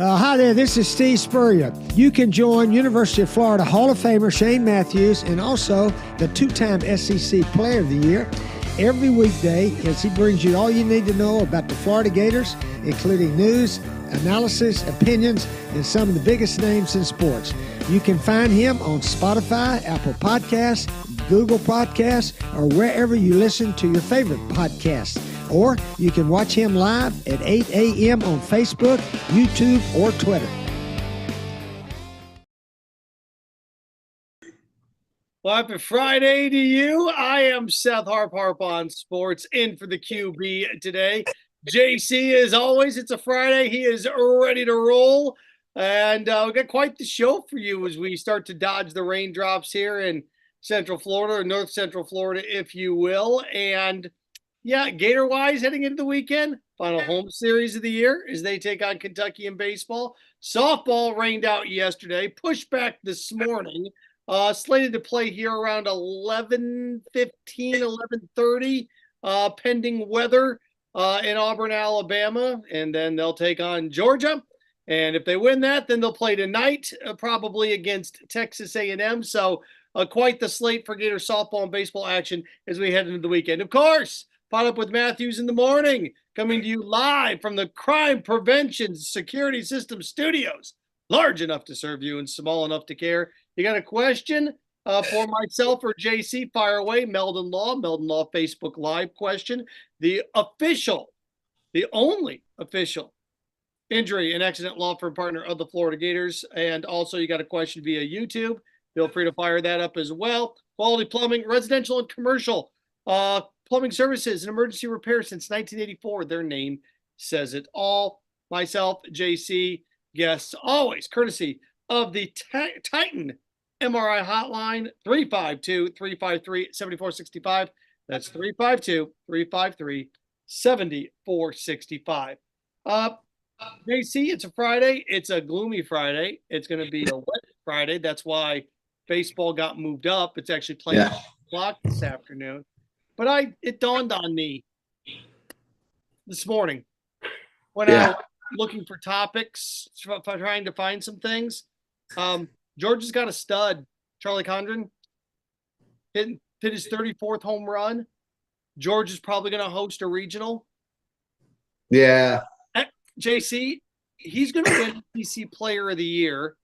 Hi there, this is Steve Spurrier. You can join University of Florida Hall of Famer Shane Matthews and also the two-time SEC Player of the Year every weekday as he brings you all you need to know about the Florida Gators, including news, analysis, opinions, and some of the biggest names in sports. You can find him on Spotify, Apple Podcasts, Google Podcasts, or wherever you listen to your favorite podcasts. Or you can watch him live at 8 a.m. on Facebook, YouTube, or Twitter. Well, happy Friday to you. I am Seth Harp on Sports, in for the QB today. JC, as always, it's a Friday. He is ready to roll. And we've got quite the show for you as we start to dodge the raindrops here in Central Florida, or North Central Florida, if you will. And yeah, Gator-wise, heading into the weekend, final home series of the year as they take on Kentucky in baseball. Softball rained out yesterday, pushed back this morning, slated to play here around 11:15, 11:30, pending weather in Auburn, Alabama, and then they'll take on Georgia. And if they win that, then they'll play tonight, probably against Texas A&M. So quite the slate for Gator softball and baseball action as we head into the weekend. Of course, PodUp with Matthews in the morning, coming to you live from the Crime Prevention Security System Studios. Large enough to serve you and small enough to care. You got a question for myself or JC? Fire away. Meldon Law Facebook Live question. The only official injury and accident law firm partner of the Florida Gators. And also you got a question via YouTube. Feel free to fire that up as well. Quality Plumbing, residential and commercial plumbing services and emergency repair since 1984. Their name says it all. Myself, JC, guests, always courtesy of the Titan MRI hotline, 352-353-7465. That's 352-353-7465. JC, it's a Friday. It's a gloomy Friday. It's going to be a wet Friday. That's why baseball got moved up. It's actually playing at 8:00 this afternoon. But it dawned on me this morning when I was looking for topics, trying to find some things. Georgia's got a stud, Charlie Condren, hit his 34th home run. Georgia's probably going to host a regional. Yeah. JC, he's going to win SEC Player of the Year.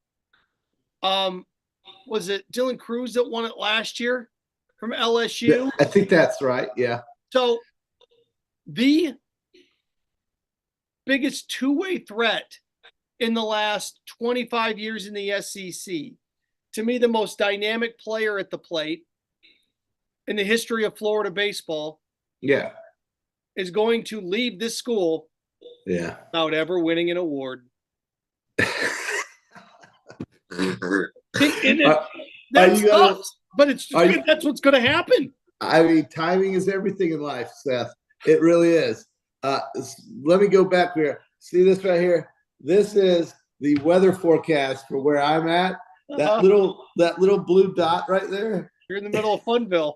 Was it Dylan Cruz that won it last year from LSU? I think that's right, yeah. So the biggest two-way threat in the last 25 years in the SEC, to me the most dynamic player at the plate in the history of Florida baseball, is going to leave this school without ever winning an award. But that's what's going to happen. I mean, timing is everything in life, Seth. It really is. Let me go back here. See this right here? This is the weather forecast for where I'm at. That little blue dot right there. You're in the middle of Funville.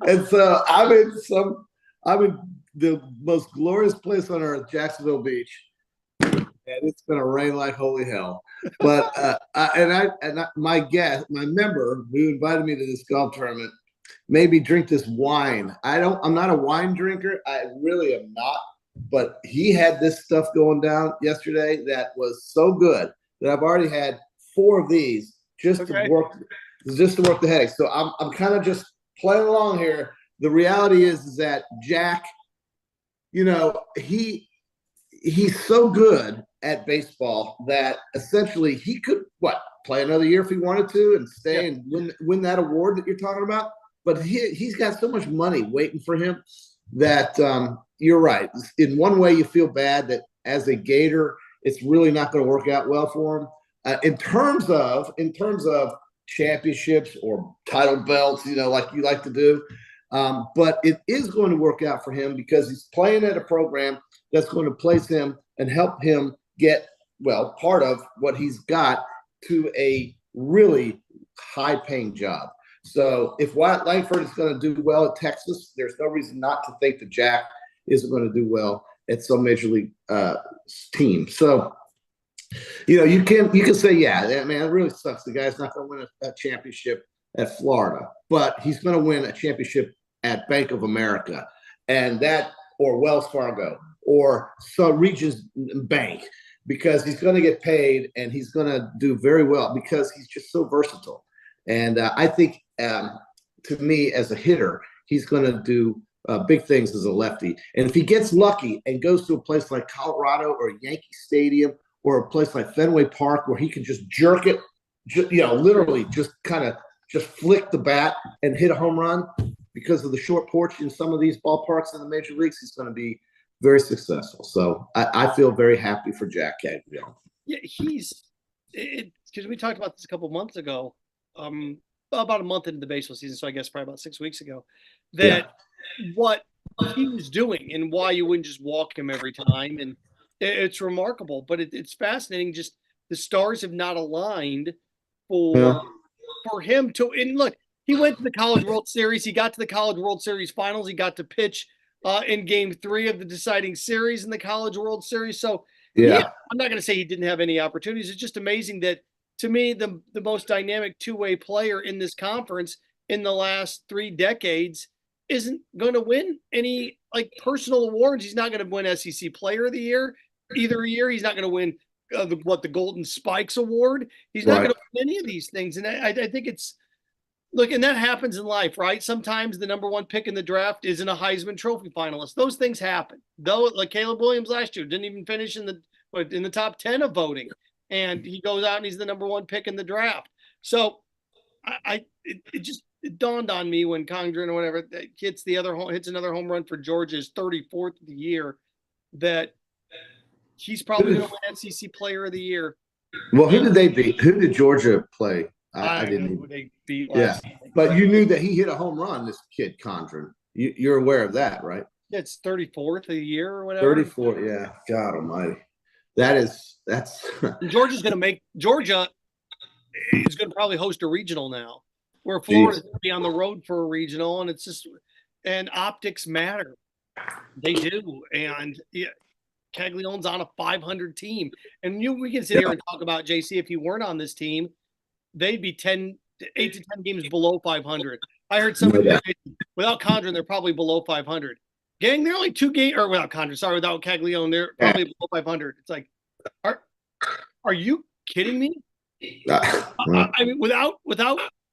And so I'm in the most glorious place on earth, Jacksonville Beach. And it's going to rain like holy hell. But my member who invited me to this golf tournament made me drink this wine. I'm not a wine drinker. I really am not. But he had this stuff going down yesterday that was so good that I've already had 4 of these just to work the headache. So I'm kind of just playing along here. The reality is that Jack, he's so good at baseball that essentially he could play another year if he wanted to and stay and win that award that you're talking about. But he's got so much money waiting for him that you're right. In one way, you feel bad that as a Gator, it's really not going to work out well for him. In terms of championships or title belts, like you like to do. But it is going to work out for him because he's playing at a program that's going to place him and help him get, part of what he's got to a really high-paying job. So if Wyatt Langford is going to do well at Texas, there's no reason not to think that Jack isn't going to do well at some major league team. So, you can say, yeah, man, it really sucks. The guy's not going to win a championship at Florida, but he's going to win a championship at Bank of America or Wells Fargo or some Regions Bank, because he's going to get paid and he's going to do very well because he's just so versatile. And I think, to me, as a hitter, he's going to do big things as a lefty. And if he gets lucky and goes to a place like Colorado or Yankee Stadium or a place like Fenway Park where he can just jerk it, literally just kind of just flick the bat and hit a home run because of the short porch in some of these ballparks in the major leagues, he's going to be very successful. So I feel very happy for Jack Caglione. Yeah, because we talked about this a couple months ago, about a month into the baseball season, so I guess probably about 6 weeks ago, that what he was doing and why you wouldn't just walk him every time. And it's remarkable, but it's fascinating. Just the stars have not aligned for him to. And look, he went to the College World Series. He got to the College World Series finals. He got to pitch in Game 3 of the deciding series in the College World Series. So I'm not going to say he didn't have any opportunities. It's just amazing that, to me, the most dynamic two-way player in this conference in the last 3 decades isn't going to win any personal awards. He's not going to win SEC Player of the Year either year. He's not going to win the Golden Spikes Award. He's not going to win any of these things. And I think it's and that happens in life, right? Sometimes the number 1 pick in the draft isn't a Heisman Trophy finalist. Those things happen. Though, like Caleb Williams last year, didn't even finish in the top 10 of voting, and he goes out and he's the number 1 pick in the draft. So it dawned on me when Condren or whatever hits another home run for Georgia's 34th of the year that he's probably going to win SEC Player of the Year. Well, who did they beat? Who did Georgia play? I didn't know who they beat last season. But you knew that he hit a home run, this kid Condren. You're aware of that, right? Yeah, it's 34th of the year or whatever. 34th, yeah. God almighty. That's Georgia is going to probably host a regional now, where Florida's going to be on the road for a regional, and optics matter. They do. And Caglione's on a 500 team. And we can sit here and talk about JC. If he weren't on this team, they'd be 8 to 10 games below 500. I heard somebody without Condren, they're probably below 500. Gang, they're only 2 games, or without Caglione, they're probably below 500. It's like, are you kidding me? I mean, without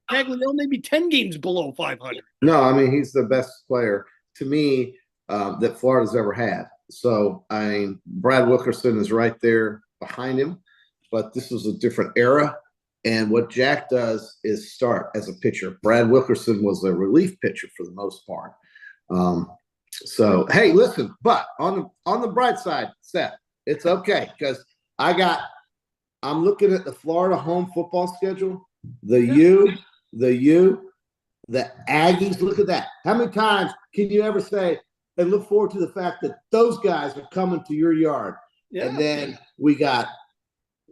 Caglione, they'd be 10 games below 500. No, I mean, he's the best player to me that Florida's ever had. So, I mean, Brad Wilkerson is right there behind him, but this was a different era. And what Jack does is start as a pitcher. Brad Wilkerson was a relief pitcher for the most part. So, hey, listen, but on the bright side, Seth, it's okay because I'm looking at the Florida home football schedule. The Aggies, look at that. How many times can you ever say and look forward to the fact that those guys are coming to your yard? Yeah. And then we got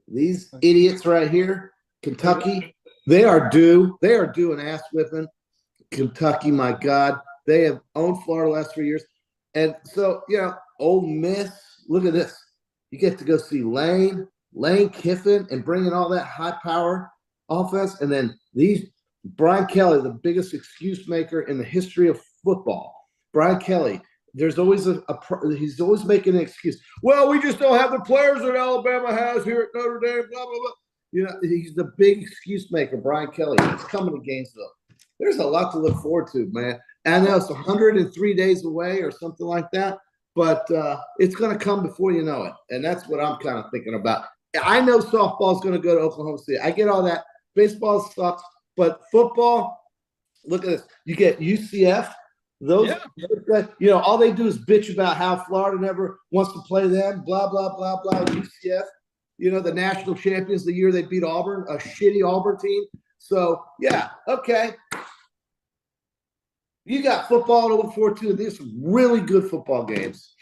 these idiots right here, Kentucky. They are due an ass whipping. Kentucky, my God. They have owned Florida the last 3 years. And so, Ole Miss, look at this. You get to go see Lane Kiffin, and bringing all that high power offense. And then Brian Kelly, the biggest excuse maker in the history of football. Brian Kelly, there's always he's always making an excuse. Well, we just don't have the players that Alabama has here at Notre Dame, blah, blah, blah. He's the big excuse maker, Brian Kelly. He's coming to Gainesville. There's a lot to look forward to, man. I know it's 103 days away or something like that, but it's going to come before you know it. And that's what I'm kind of thinking about. I know softball's going to go to Oklahoma City. I get all that. Baseball sucks, but football, look at this. You get UCF. Those, all they do is bitch about how Florida never wants to play them, blah, blah, blah, blah. UCF, the national champions the year they beat Auburn, a shitty Auburn team. So, yeah, okay. You got football to look forward to. These really good football games.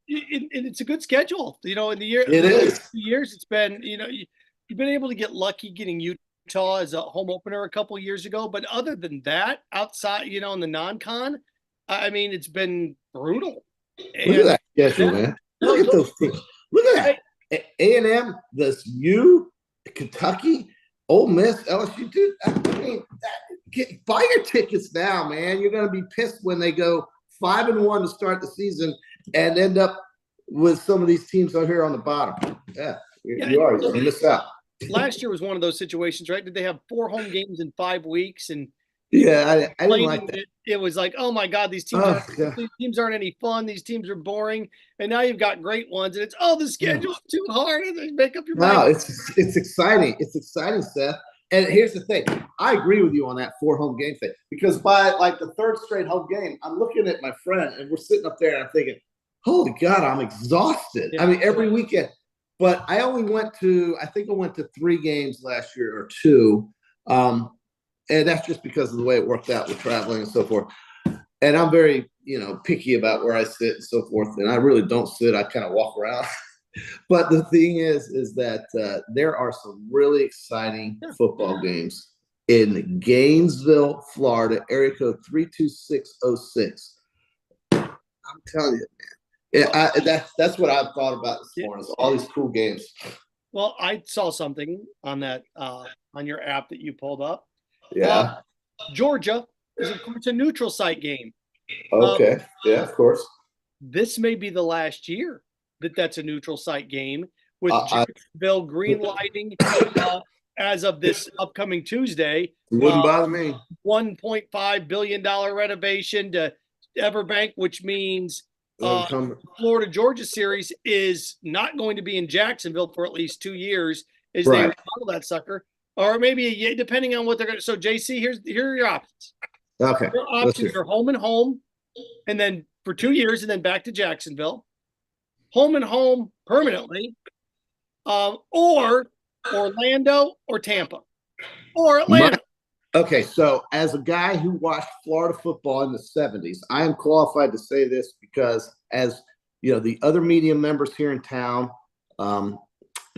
And it's a good schedule. In the year, it is. 2 years, it's been, you've been able to get lucky getting Utah as a home opener a couple of years ago. But other than that, outside, in the non-con, I mean, it's been brutal. Look at that. schedule, man. Look at those teams. Look at that. A&M, this U, Kentucky, Ole Miss, LSU. Dude, I mean, buy your tickets now, man. You're going to be pissed when they go 5-1 to start the season and end up with some of these teams out here on the bottom. Yeah, you are. You miss out. Last year was one of those situations, right? Did they have 4 home games in 5 weeks? And yeah, I didn't like that. It was like, oh my God, these teams aren't any fun. These teams are boring. And now you've got great ones, and it's the schedule's too hard, and they make up your mind. No, it's exciting. It's exciting, Seth. And here's the thing. I agree with you on that 4 home game thing, because by like the 3rd straight home game, I'm looking at my friend and we're sitting up there and I'm thinking, holy God, I'm exhausted. Yeah. I mean, every weekend. But I only went to 3 games last year or 2. And that's just because of the way it worked out with traveling and so forth. And I'm very, picky about where I sit and so forth. And I really don't sit. I kind of walk around. But the thing is that there are some really exciting football games in Gainesville, Florida, area code 32606. I'm telling you, man. Yeah, that's what I've thought about this morning. Is all these cool games. Well, I saw something on that on your app that you pulled up. Yeah. Georgia is, of course, a neutral site game. Okay. Yeah, of course. This may be the last year that's a neutral site game, with Jacksonville green lighting as of this upcoming Tuesday. Wouldn't bother me. $1.5 billion renovation to Everbank, which means Florida-Georgia series is not going to be in Jacksonville for at least 2 years as they remodel that sucker. Or maybe depending on what they're going to. So, JC, here are your options. Okay. Your options are home and home, and then for 2 years, and then back to Jacksonville. Home and home permanently, or Orlando or Tampa, or Atlanta. Okay, so as a guy who watched Florida football in the 70s, I am qualified to say this because, as the other media members here in town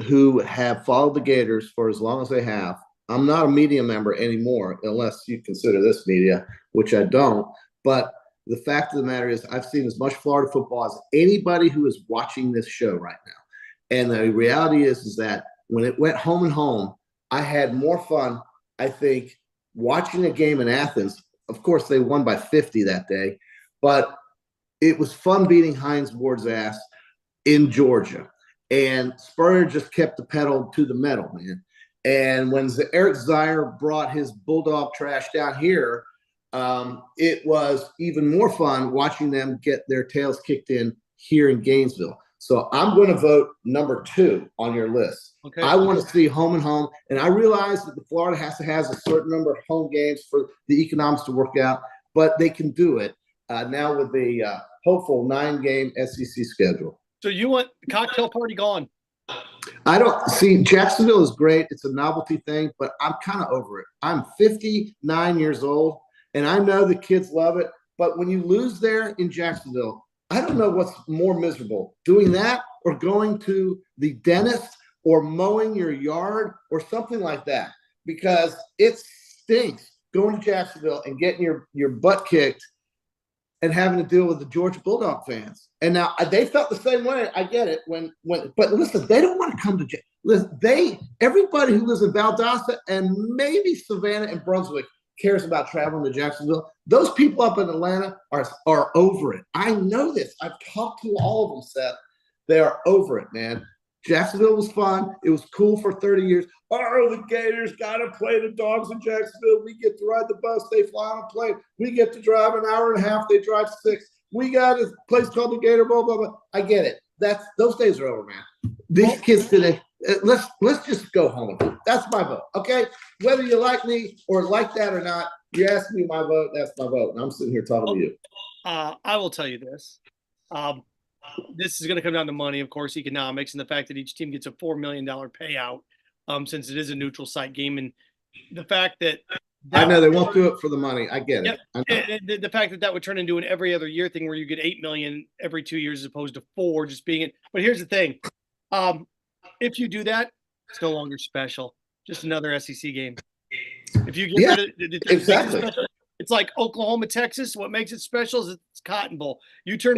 who have followed the Gators for as long as they have, I'm not a media member anymore, unless you consider this media, which I don't. But the fact of the matter is, I've seen as much Florida football as anybody who is watching this show right now. And the reality is that when it went home and home, I had more fun, I think, watching a game in Athens. Of course, they won by 50 that day, but it was fun beating Hines Ward's ass in Georgia. And Spurrier just kept the pedal to the metal, man. And when Eric Zier brought his Bulldog trash down here, it was even more fun watching them get their tails kicked in here in Gainesville. So I'm going to vote number 2 on your list. Okay. I want to see home and home. And I realize that the Florida has a certain number of home games for the economics to work out, but they can do it now with the hopeful 9-game SEC schedule. So you want the cocktail party gone? I don't see. Jacksonville is great. It's a novelty thing, but I'm kind of over it. I'm 59 years old, and I know the kids love it. But when you lose there in Jacksonville, I don't know what's more miserable, doing that or going to the dentist or mowing your yard or something like that, because it stinks going to Jacksonville and getting your butt kicked and having to deal with the Georgia Bulldog fans. And now they felt the same way. I get it. But listen, they don't want to come to Jacksonville. Everybody who lives in Valdosta and maybe Savannah and Brunswick cares about traveling to Jacksonville. Those people up in Atlanta are over it. I know this. I've talked to all of them, Seth. They are over it, man. Jacksonville was fun. It was cool for 30 years. Oh, the Gators got to play the Dogs in Jacksonville. We get to ride the bus. They fly on a plane. We get to drive an hour and a half. They drive 6. We got a place called the Gator, blah, blah, blah. I get it. Those days are over, man. These kids today, let's just go home. That's my vote, okay? Whether you like me or like that or not, you ask me my vote, that's my vote. And I'm sitting here talking to you. I will tell you this. This is going to come down to money, of course, economics, and the fact that each team gets a $4 million payout since it is a neutral site game. And the fact that I know they won't do it for the money. I get it. The fact that would turn into an every other year thing where you get $8 million every 2 years as opposed to 4 just being it. But here's the thing. If you do that, it's no longer special. Just another SEC game. If you get rid of it, exactly. It's like Oklahoma, Texas. What makes it special is it's Cotton Bowl. You take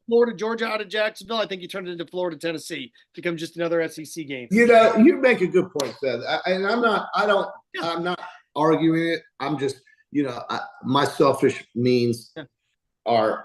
Florida, Georgia out of Jacksonville. I think you turn it into Florida, Tennessee. It becomes just another SEC game. You make a good point, Seth. I'm not arguing it. I'm just, my selfish means are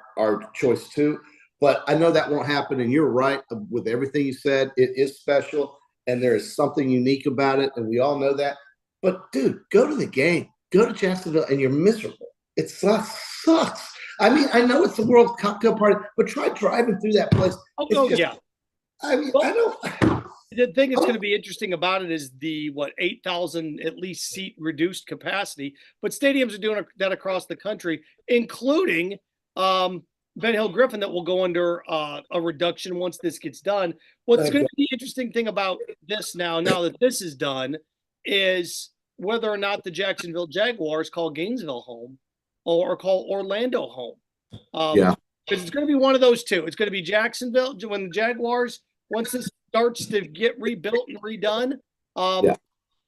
choice too. But I know that won't happen. And you're right with everything you said. It is special and there is something unique about it. And we all know that. But dude, go to the game, go to Jacksonville and you're miserable. It sucks. I mean, I know it's the World Cocktail Party, but try driving through that place. Yeah. I mean, I don't. The thing that's going to be interesting about it is the 8,000 at least seat reduced capacity, but stadiums are doing that across the country, including Ben Hill Griffin, that will go under a reduction once this gets done. What's going to be the interesting thing about this now that this is done, is whether or not the Jacksonville Jaguars call Gainesville home or call Orlando home. Because it's going to be one of those two. It's going to be Jacksonville when the Jaguars, once this starts to get rebuilt and redone.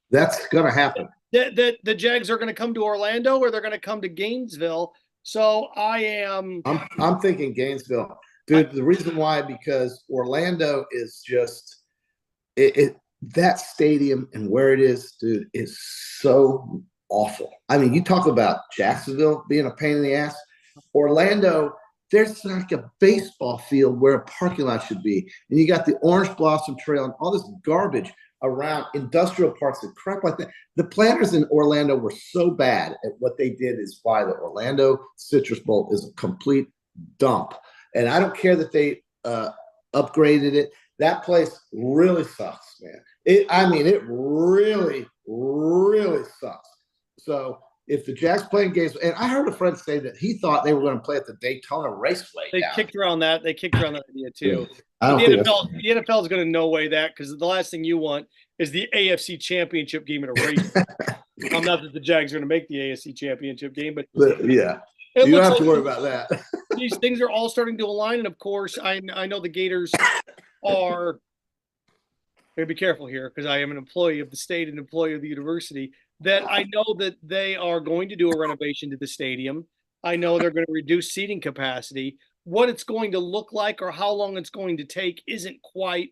That's going to happen. The Jags are going to come to Orlando or they're going to come to Gainesville. So I'm thinking Gainesville, dude. The reason why, because Orlando is just that stadium and where it is, dude, is so awful. I mean, you talk about Jacksonville being a pain in the ass. Orlando, there's like a baseball field where a parking lot should be. And you got the Orange Blossom Trail and all this garbage around industrial parks and crap like that. The planners in Orlando were so bad at what they did is why the Orlando Citrus Bowl is a complete dump. And I don't care that they upgraded it. That place really sucks, man. It really, really sucks. So if the Jags play in games, and I heard a friend say that he thought they were going to play at the Daytona Raceway. They kicked around that idea too. Yeah. The NFL is going to no way that, because the last thing you want is the AFC Championship game in a race. Not that the Jags are going to make the AFC Championship game, but yeah, you don't have to worry about that. These things are all starting to align, and of course, I know the Gators are. Gotta be careful here because I am an employee of the state and employee of the university. That I know that they are going to do a renovation to the stadium. I know they're going to reduce seating capacity. What it's going to look like or how long it's going to take isn't quite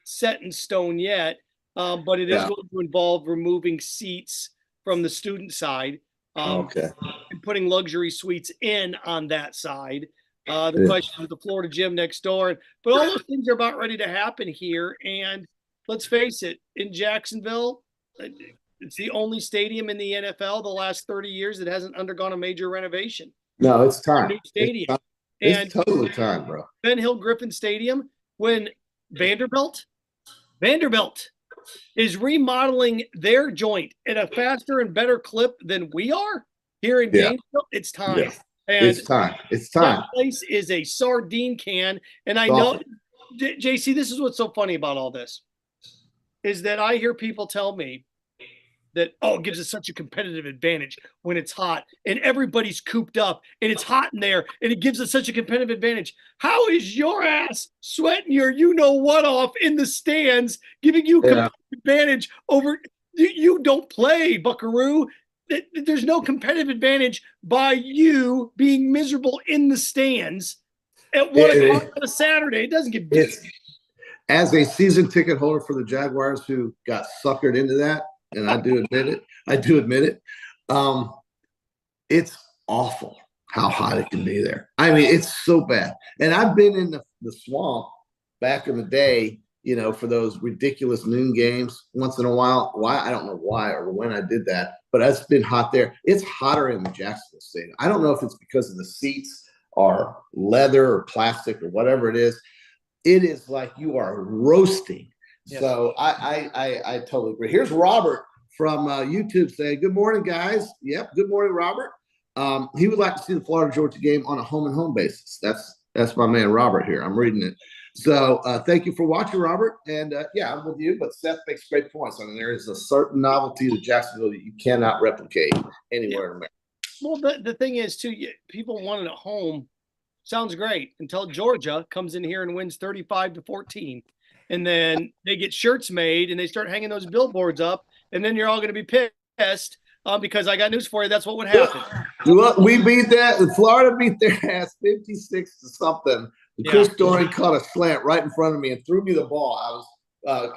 set in stone yet, but it is going to involve removing seats from the student side and putting luxury suites in on that side. The question of the Florida gym next door. But all those things are about ready to happen here. And let's face it, in Jacksonville, it's the only stadium in the NFL the last 30 years that hasn't undergone a major renovation. No, it's time. New stadium. It's totally time, bro. Ben Hill Griffin Stadium, when Vanderbilt is remodeling their joint at a faster and better clip than we are here in Gainesville, it's time. Yeah. And it's time. That place is a sardine can. And I know, JC, this is what's so funny about all this, is that I hear people tell me that, it gives us such a competitive advantage when it's hot and everybody's cooped up and it's hot in there and it gives us such a competitive advantage. How is your ass sweating your you-know-what off in the stands, giving you competitive advantage over – you don't play, buckaroo. There's no competitive advantage by you being miserable in the stands at 1 o'clock on a Saturday. It doesn't get beat. As a season ticket holder for the Jaguars who got suckered into that, and I do admit it, it's awful how hot it can be there. I mean, it's so bad. And I've been in the swamp back in the day, for those ridiculous noon games once in a while. Why? I don't know why or when I did that, but it's been hot there. It's hotter in the Jacksonville Stadium. I don't know if it's because of the seats are leather or plastic or whatever it is. It is like you are roasting. Yes. So I totally agree. Here's Robert from YouTube saying, "Good morning, guys." Yep, good morning, Robert. He would like to see the Florida Georgia game on a home-and-home basis. That's my man Robert here. I'm reading it. So thank you for watching, Robert. And I'm with you. But Seth makes great points. I mean, there is a certain novelty to Jacksonville that you cannot replicate anywhere in America. Well, the thing is, too, people want it at home. Sounds great until Georgia comes in here and wins 35-14. And then they get shirts made and they start hanging those billboards up. And then you're all going to be pissed because I got news for you. That's what would happen. Look, we beat that. Florida beat their ass 56 to something. Chris Doran caught a slant right in front of me and threw me the ball. I was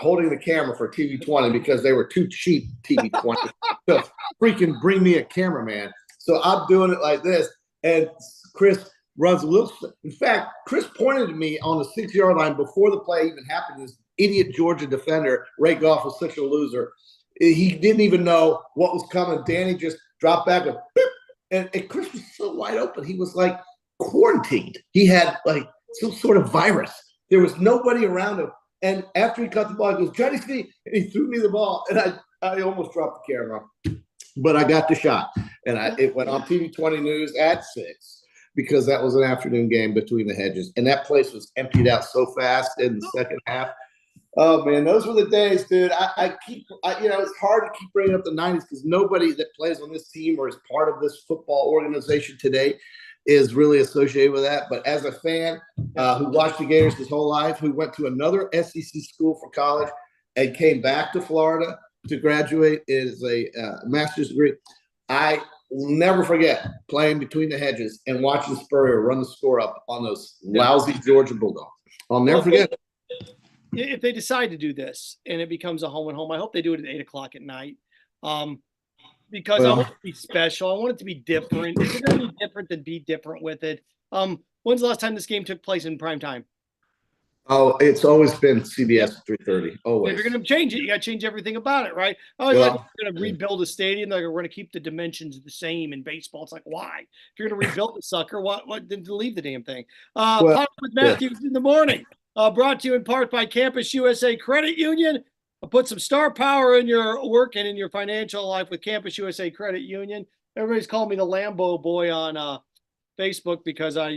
holding the camera for TV 20 because they were too cheap, TV 20, to freaking bring me a cameraman. So I'm doing it like this, and Chris runs a little. In fact, Chris pointed to me on the 6-yard line before the play even happened. This idiot Georgia defender, Ray Goff, was such a loser. He didn't even know what was coming. Danny just dropped back and boop, and Chris was so wide open. He was like quarantined. He had like some sort of virus. There was nobody around him. And after he caught the ball, he goes, "Johnny C," and he threw me the ball, and I almost dropped the camera, but I got the shot, and it went on TV 20 News at 6 because that was an afternoon game between the hedges, and that place was emptied out so fast in the second half. Oh man, those were the days, dude. It's hard to keep bringing up the 90s because nobody that plays on this team or is part of this football organization today is really associated with that. But as a fan who watched the Gators his whole life, who went to another SEC school for college and came back to Florida to graduate as a master's degree, I will never forget playing between the hedges and watching Spurrier run the score up on those lousy Georgia Bulldogs. I'll never forget it. If they decide to do this and it becomes a home and home, I hope they do it at 8:00 at night. Because I want it to be special. I want it to be different. If it's going to be different, then be different with it. When's the last time this game took place in prime time? Oh, it's always been CBS 3:30. Always. If you're going to change it, you got to change everything about it, right? Oh, you're going to rebuild a stadium. Like we're going to keep the dimensions the same in baseball. It's like, why? If you're going to rebuild the sucker, what? Then leave the damn thing. PodUp with Matthews in the morning. Brought to you in part by Campus USA Credit Union. Put some star power in your work and in your financial life with Campus USA Credit Union. Everybody's calling me the Lambo boy on Facebook because I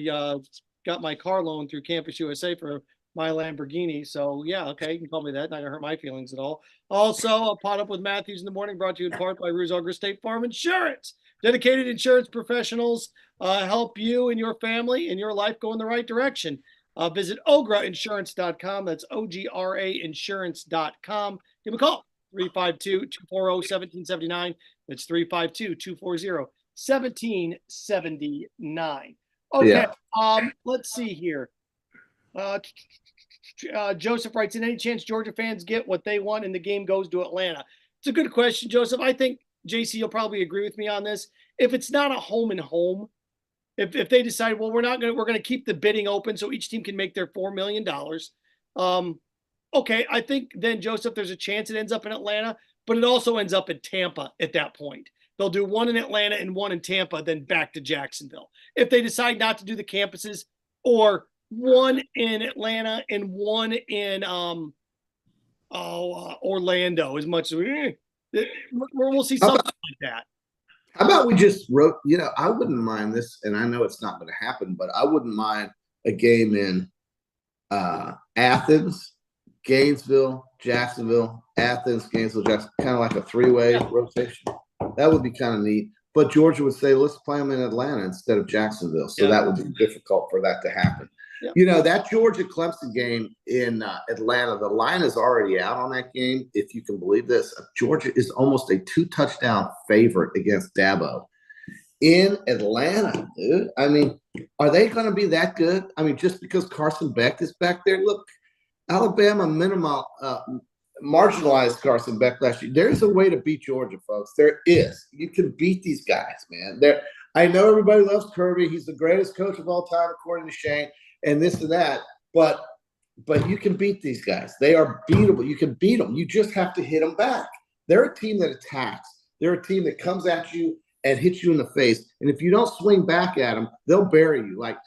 got my car loan through Campus USA for my Lamborghini. So, yeah, okay, you can call me that. Not going to hurt my feelings at all. Also, PodUp with Matthews in the morning brought to you in part by Ruse-Auger State Farm Insurance. Dedicated insurance professionals help you and your family and your life go in the right direction. Visit ograinsurance.com. That's OGRA insurance.com. Give them a call, 352-240-1779. That's 352-240-1779. Okay, let's see here. Joseph writes, in any chance Georgia fans get what they want and the game goes to Atlanta? It's a good question, Joseph. I think, JC, you'll probably agree with me on this. If it's not a home and home, if they decide, well, we're going to keep the bidding open so each team can make their $4 million. Okay, I think then, Joseph, there's a chance it ends up in Atlanta, but it also ends up in Tampa at that point. They'll do one in Atlanta and one in Tampa, then back to Jacksonville. If they decide not to do the campuses, or one in Atlanta and one in Orlando, as much as we'll see something like that. How about we just wrote, I wouldn't mind this, and I know it's not going to happen, but I wouldn't mind a game in Athens, Gainesville, Jacksonville, Athens, Gainesville, Jacksonville, kind of like a three-way rotation. That would be kind of neat. But Georgia would say, let's play them in Atlanta instead of Jacksonville. So that would be difficult for that to happen. Yeah. That Georgia-Clemson game in Atlanta, the line is already out on that game, if you can believe this. Georgia is almost a 2-touchdown favorite against Dabo in Atlanta, dude. I mean, are they going to be that good? I mean, just because Carson Beck is back there? Look, Alabama marginalized Carson Beck last year. There's a way to beat Georgia, folks. There is. You can beat these guys, man. I know everybody loves Kirby. He's the greatest coach of all time, according to Shane, and this and that. But you can beat these guys. They are beatable. You can beat them. You just have to hit them back. They're a team that attacks. They're a team that comes at you and hits you in the face. And if you don't swing back at them, they'll bury you. Like,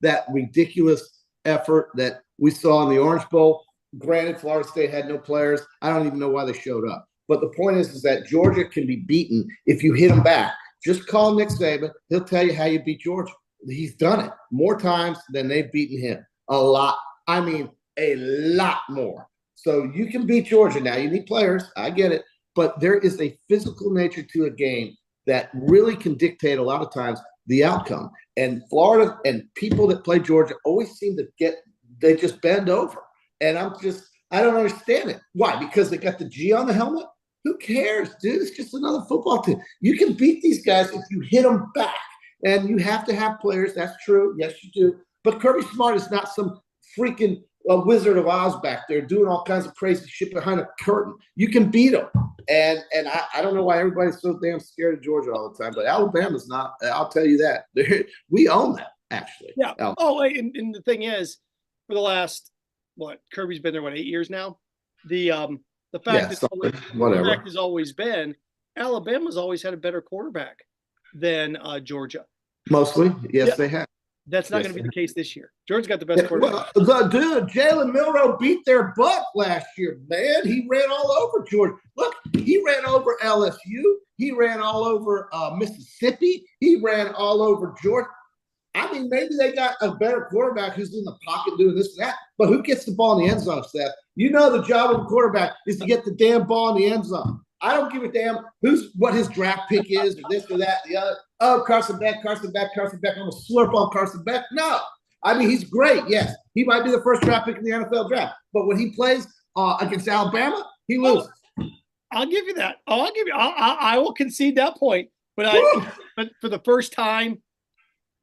that ridiculous effort that we saw in the Orange Bowl. Granted, Florida State had no players. I don't even know why they showed up. But the point is that Georgia can be beaten if you hit them back. Just call Nick Saban. He'll tell you how you beat Georgia. He's done it more times than they've beaten him. A lot. I mean, a lot more. So you can beat Georgia now. You need players. I get it. But there is a physical nature to a game that really can dictate a lot of times the outcome. And Florida and people that play Georgia always seem to they just bend over. And I don't understand it. Why? Because they got the G on the helmet? Who cares, dude? It's just another football team. You can beat these guys if you hit them back. And you have to have players. That's true. Yes, you do. But Kirby Smart is not some freaking Wizard of Oz back there doing all kinds of crazy shit behind a curtain. You can beat them. And I don't know why everybody's so damn scared of Georgia all the time. But Alabama's not. I'll tell you that. We own that, actually. Yeah. Oh, and the thing is, for the last, Kirby's been there, 8 years now? The fact has always been Alabama's always had a better quarterback than Georgia. Mostly, yes, they have. That's not going to be the case this year. Georgia's got the best quarterback. Dude, Jalen Milroe beat their butt last year, man. He ran all over Georgia. Look, he ran over LSU. He ran all over Mississippi. He ran all over Georgia. I mean, maybe they got a better quarterback who's in the pocket doing this and that, but who gets the ball in the end zone, Seth? You know the job of a quarterback is to get the damn ball in the end zone. I don't give a damn what his draft pick is or this or that, the other. Oh, Carson Beck. I'm going to slurp on Carson Beck. No. I mean, he's great, yes. He might be the first draft pick in the NFL draft. But when he plays against Alabama, he loses. I'll give you that. I will concede that point. But for the first time,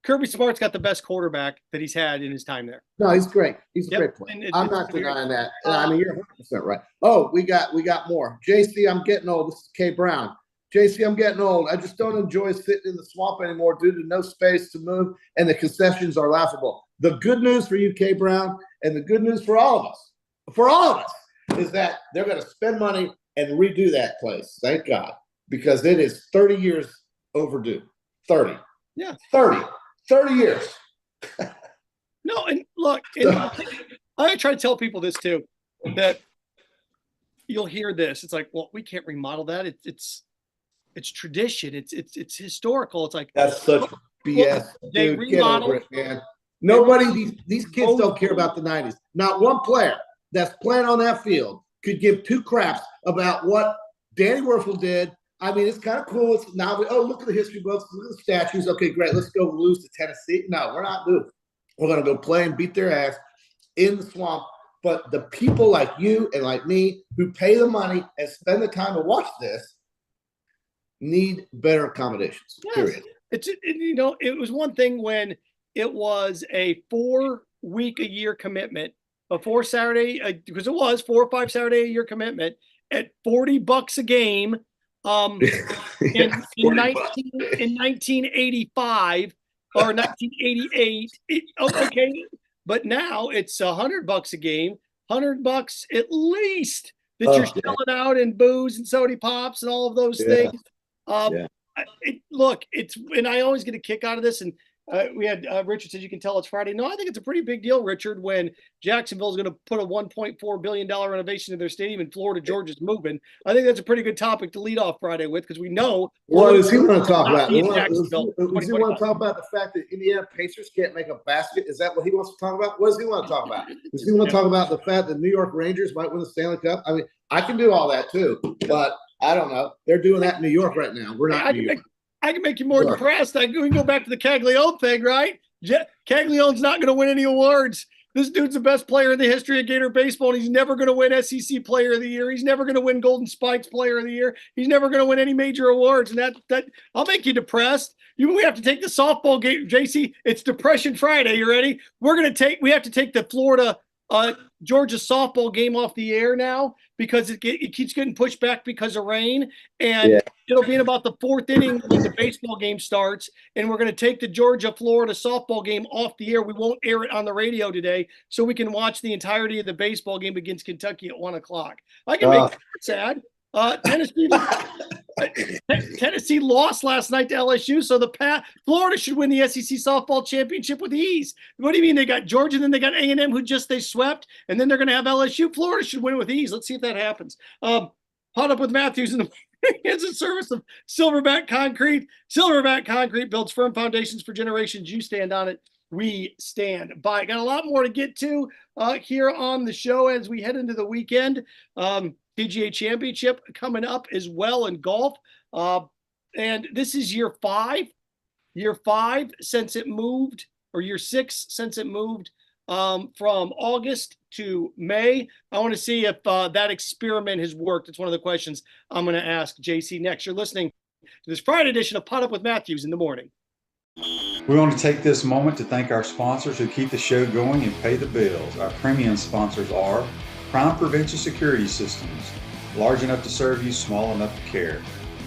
Kirby Smart's got the best quarterback that he's had in his time there. No, he's great. He's a great player. I'm not denying that. I mean, you're 100% right. Oh, we got more. JC, I'm getting old. This is K Brown. JC, I'm getting old. I just don't enjoy sitting in the swamp anymore due to no space to move, and the concessions are laughable. The good news for you, K Brown, and the good news for all of us, is that they're going to spend money and redo that place. Thank God, because it is 30 years overdue. 30. Yeah. 30 years. No, and look, I try to tell people this too, that you'll hear this. It's like, well, we can't remodel that. It's tradition. It's historical. It's like that's such BS. They dude, get over it, man. Nobody, these kids don't care about the 90s. Not one player that's playing on that field could give two craps about what Danny Werfel did. I mean, it's kind of cool. It's now, look at the history books, look at the statues. Okay, great. Let's go lose to Tennessee. No, we're not doing it. We're going to go play and beat their ass in the swamp. But the people like you and like me who pay the money and spend the time to watch this need better accommodations, period. It was one thing when it was a 4-week-a-year commitment, a 4 Saturday, because it was 4 or 5 Saturday-a-year commitment at $40 a game. In 1985 or 1988, okay, but now it's $100 a game, $100 at least that you're selling out in booze and soda pops and all of those things. And I always get a kick out of this. And we had Richard says you can tell it's Friday. No, I think it's a pretty big deal, Richard, when Jacksonville is going to put a $1.4 billion renovation to their stadium and Florida Georgia's moving. I think that's a pretty good topic to lead off Friday with because we know. What does he want to talk about? Does he want to talk about the fact that Indiana Pacers can't make a basket? Is that what he wants to talk about? What does he want to talk about? Does he want to talk about the fact that New York Rangers might win the Stanley Cup? I mean, I can do all that too, but I don't know. They're doing that in New York right now. We're not in New York. I can make you more depressed. We can go back to the Caglione thing, right? Caglione's not going to win any awards. This dude's the best player in the history of Gator baseball, and he's never going to win SEC Player of the Year. He's never going to win Golden Spikes Player of the Year. He's never going to win any major awards, and that I'll make you depressed. We have to take the softball game, JC. It's Depression Friday. You ready? We have to take the Florida Georgia softball game off the air now because it keeps getting pushed back because of rain, and it'll be in about the 4th inning when the baseball game starts, and we're going to take the Georgia-Florida softball game off the air. We won't air it on the radio today, so we can watch the entirety of the baseball game against Kentucky at 1 o'clock. I can make that sad. Tennessee lost last night to LSU, so Florida should win the SEC softball championship with ease. What do you mean? They got Georgia, then they got A&M, who they swept, and then they're going to have LSU. Florida should win with ease. Let's see if that happens. PodUp with Matthews in the it's a service of Silverback Concrete. Silverback Concrete builds firm foundations for generations. You stand on it. We stand by. Got a lot more to get to here on the show as we head into the weekend. PGA Championship coming up as well in golf. And this is year 5 since it moved, or year 6 since it moved from August to May. I want to see if that experiment has worked. It's one of the questions I'm going to ask JC next. You're listening to this Friday edition of PodUp with Matthews in the morning. We want to take this moment to thank our sponsors who keep the show going and pay the bills. Our premium sponsors are Crime Prevention Security Systems, large enough to serve you, small enough to care.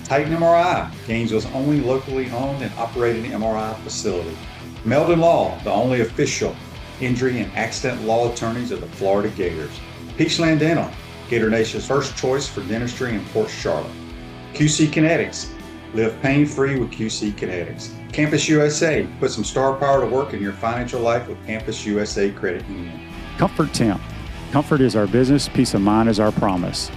Titan MRI, Gainesville's only locally owned and operated MRI facility. Meldon Law, the only official injury and accident law attorneys of the Florida Gators. Peachland Dental, Gator Nation's first choice for dentistry in Port Charlotte. QC Kinetics, live pain-free with QC Kinetics. Campus USA, put some star power to work in your financial life with Campus USA Credit Union. Comfort Temp. Comfort is our business, peace of mind is our promise.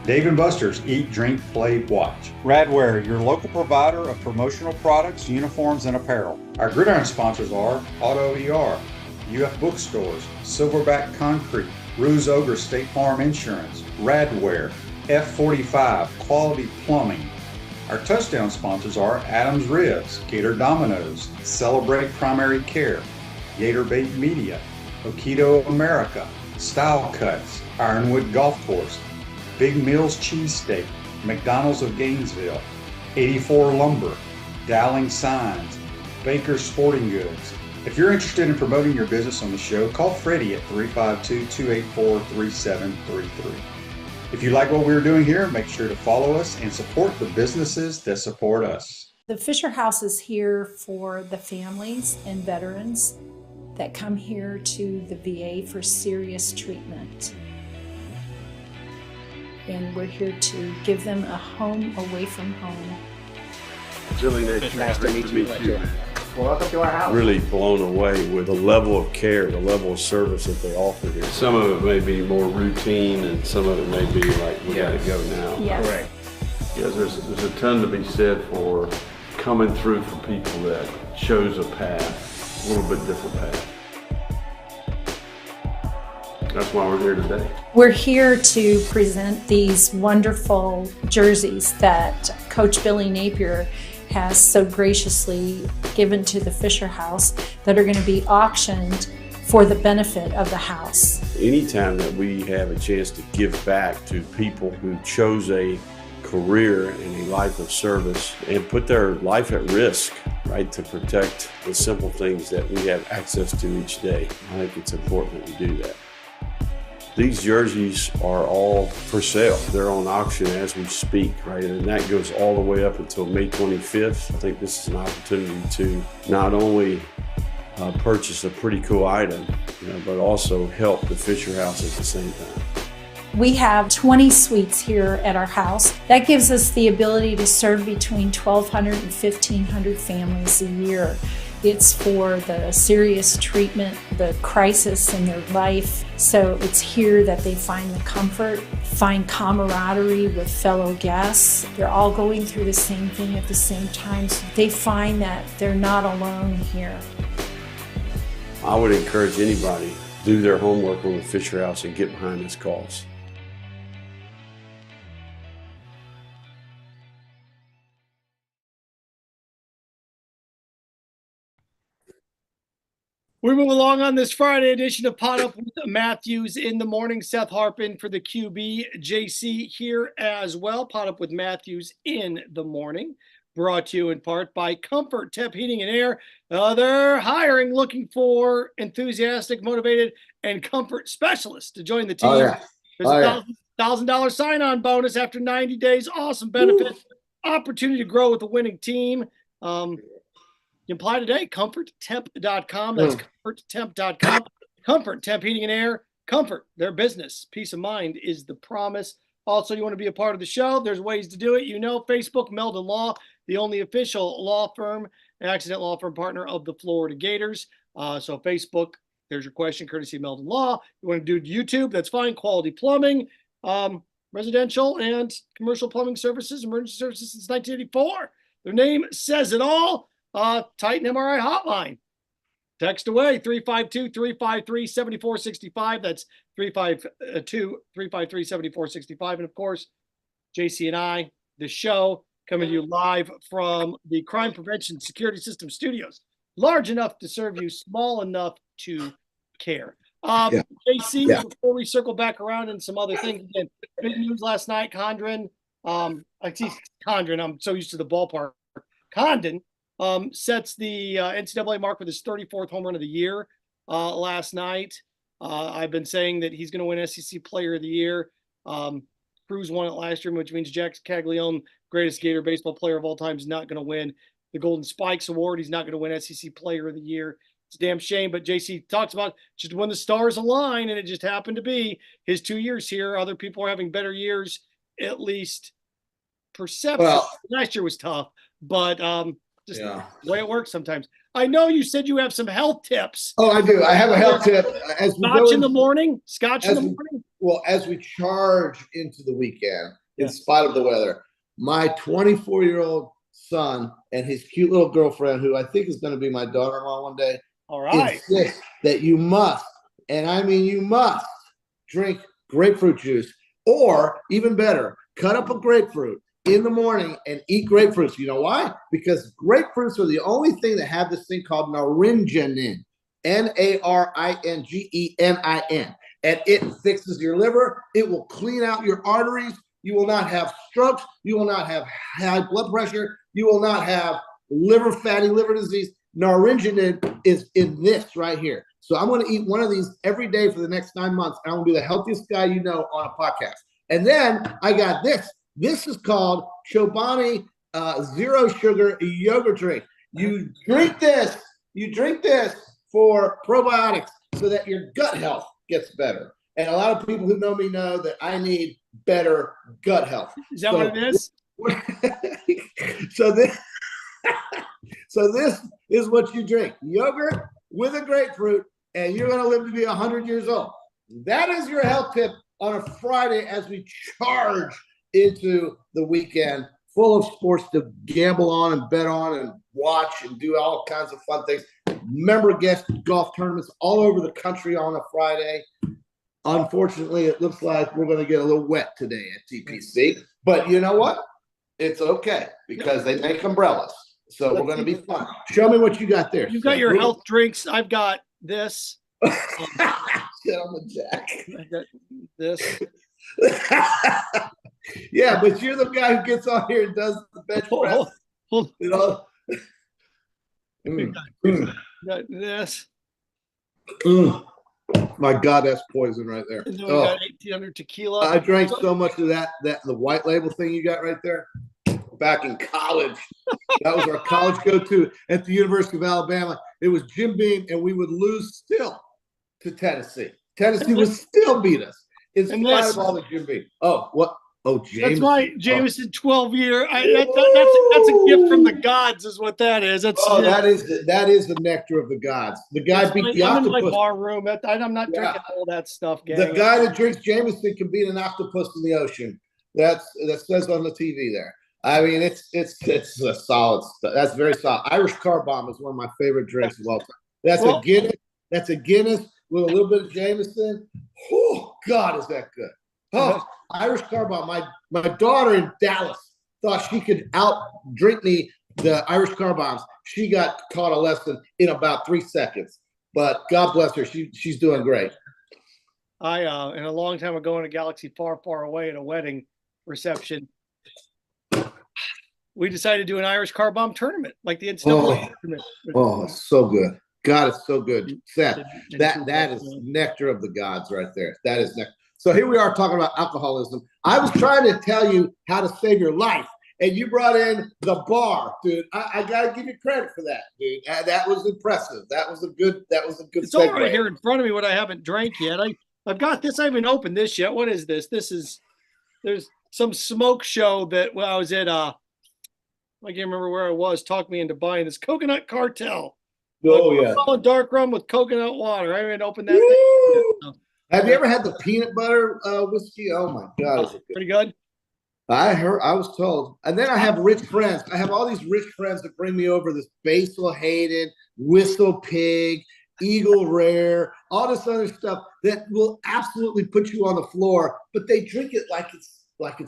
Dave & Buster's Eat, Drink, Play, Watch. Radware, your local provider of promotional products, uniforms, and apparel. Our gridiron sponsors are Auto ER, UF Bookstores, Silverback Concrete, Ruse Ogre State Farm Insurance, Radware, F45, Quality Plumbing. Our touchdown sponsors are Adams Ribs, Gator Dominoes, Celebrate Primary Care, Gator Bait Media, Okido America, Style Cuts, Ironwood Golf Course, Big Mills Cheesesteak, McDonald's of Gainesville, 84 Lumber, Dowling Signs, Baker's Sporting Goods. If you're interested in promoting your business on the show, call Freddie at 352-284-3733. If you like what we're doing here, make sure to follow us and support the businesses that support us. The Fisher House is here for the families and veterans that come here to the VA for serious treatment. And we're here to give them a home away from home. Really Nice to meet you. Welcome to our house. Really blown away with the level of care, the level of service that they offer here. Some of it may be more routine, and some of it may be like, we gotta go now. Yes. Correct. Yes, there's a ton to be said for coming through for people that chose a path, a little bit different path. That's why we're here today. We're here to present these wonderful jerseys that Coach Billy Napier has so graciously given to the Fisher House that are going to be auctioned for the benefit of the house. Anytime that we have a chance to give back to people who chose a career and a life of service and put their life at risk, right, to protect the simple things that we have access to each day, I think it's important that we do that. These jerseys are all for sale. They're on auction as we speak, right? And that goes all the way up until May 25th. I think this is an opportunity to not only purchase a pretty cool item, but also help the Fisher House at the same time. We have 20 suites here at our house. That gives us the ability to serve between 1,200 and 1,500 families a year. It's for the serious treatment, the crisis in their life. So it's here that they find the comfort, find camaraderie with fellow guests. They're all going through the same thing at the same time. So they find that they're not alone here. I would encourage anybody to do their homework on the Fisher House and get behind this cause. We move along on this Friday edition of PodUp with Matthews in the morning. Seth Harp in for the QB. JC here as well. PodUp with Matthews in the morning. Brought to you in part by Comfort Temp Heating and Air. They're hiring, looking for enthusiastic, motivated, and comfort specialists to join the team. Oh, yeah. There's a $1,000 sign-on bonus after 90 days. Awesome benefits. Opportunity to grow with a winning team. You apply today, comforttemp.com. That's comforttemp.com. Comfort Temp Heating and Air. Comfort, their business. Peace of mind is the promise. Also, you want to be a part of the show, there's ways to do it. Facebook, Meldon Law, the only official law firm, accident law firm partner of the Florida Gators. So Facebook, there's your question, courtesy of Meldon Law. You want to do YouTube, that's fine. Quality Plumbing, residential and commercial plumbing services, emergency services since 1984. Their name says it all. Titan MRI hotline. Text away 352-353-7465. That's 352-353-7465. And of course, JC and I, the show, coming to you live from the Crime Prevention Security System Studios. Large enough to serve you, small enough to care. Yeah. JC, Yeah. before we circle back around and some other things, again, big news last night. Condren, I'm so used to the ballpark. Condon sets the NCAA mark with his 34th home run of the year last night. I've been saying that he's going to win SEC Player of the Year. Cruz won it last year, which means Jack Caglione, greatest Gator baseball player of all time, is not going to win the Golden Spikes Award. He's not going to win SEC Player of the Year. It's a damn shame, but JC talks about just when the stars align, and it just happened to be his 2 years here. Other people are having better years, at least perception. Well, last year was tough, but just yeah. the way it works sometimes. I know you said you have some health tips. Oh, I do. I have a health tip. As we Scotch in the morning? Scotch in the morning? Well, as we charge into the weekend, in spite of the weather, my 24-year-old son and his cute little girlfriend, who I think is going to be my daughter-in-law one day, all right, insist that you must, and I mean you must, drink grapefruit juice, or even better, cut up a grapefruit in the morning and eat grapefruits. You know why? Because grapefruits are the only thing that have this thing called naringenin, Naringenin, and it fixes your liver. It will clean out your arteries. You will not have strokes. You will not have high blood pressure. You will not have fatty liver disease. Naringenin is in this right here. So I'm going to eat one of these every day for the next 9 months. I'm going to be the healthiest guy you know on a podcast. And then I got this. This is called Chobani Zero Sugar Yogurt Drink. You drink this for probiotics so that your gut health gets better. And a lot of people who know me know that I need better gut health. Is that what it is? So this is what you drink. Yogurt with a grapefruit, and you're going to live to be 100 years old. That is your health tip on a Friday as we charge into the weekend, full of sports to gamble on and bet on and watch and do all kinds of fun things. Member guest golf tournaments all over the country on a Friday. Unfortunately, it looks like we're going to get a little wet today at TPC. But you know what? It's okay because they make umbrellas. So we're going to be fun. Show me what you got there. You've got your health drinks. I've got this. Sit on the jack. I got this. Yeah, but you're the guy who gets on here and does the bench press. You know? Got this. My God, that's poison right there. And then we got 1800 tequila. I drank so much of that the white label thing you got right there back in college. That was our college go-to at the University of Alabama. It was Jim Beam, and we would lose still to Tennessee. Tennessee would still beat us in spite of all the Jim Beam. Oh, what? Oh, Jameson. That's my Jameson 12-year. That's a gift from the gods, is what that is. That is the nectar of the gods. The guy beat the octopus. I'm in my bar room. I'm not drinking all that stuff, gang. The guy that drinks Jameson can beat an octopus in the ocean. That says on the TV there. I mean, it's a solid stuff. That's very solid. Irish Car Bomb is one of my favorite drinks of all time. That's a Guinness with a little bit of Jameson. Oh, God, is that good. Oh, Irish Car Bomb. My daughter in Dallas thought she could out-drink me the Irish Car Bombs. She got taught a lesson in about 3 seconds. But God bless her. She's doing great. I in a long time ago in a galaxy far, far away at a wedding reception, we decided to do an Irish Car Bomb tournament, like the NCAA tournament. Oh, so good. God, it's so good. Seth, that is nectar of the gods right there. That is nectar. So here we are talking about alcoholism. I was trying to tell you how to save your life, and you brought in the bar, dude. I got to give you credit for that, dude. That was impressive. That was a good It's all right here in front of me what I haven't drank yet. I've got this. I haven't opened this yet. What is this? There's some smoke show that I was at. I can't remember where I was. Talked me into buying this Coconut Cartel. Oh, yeah. Dark rum with coconut water. I haven't opened that thing yet. Have you ever had the peanut butter whiskey? Oh my God, is it good? Pretty good. I was told. And then I have rich friends. I have all these rich friends that bring me over this Basil Hayden, Whistle Pig, Eagle Rare, all this other stuff that will absolutely put you on the floor, but they drink it like it's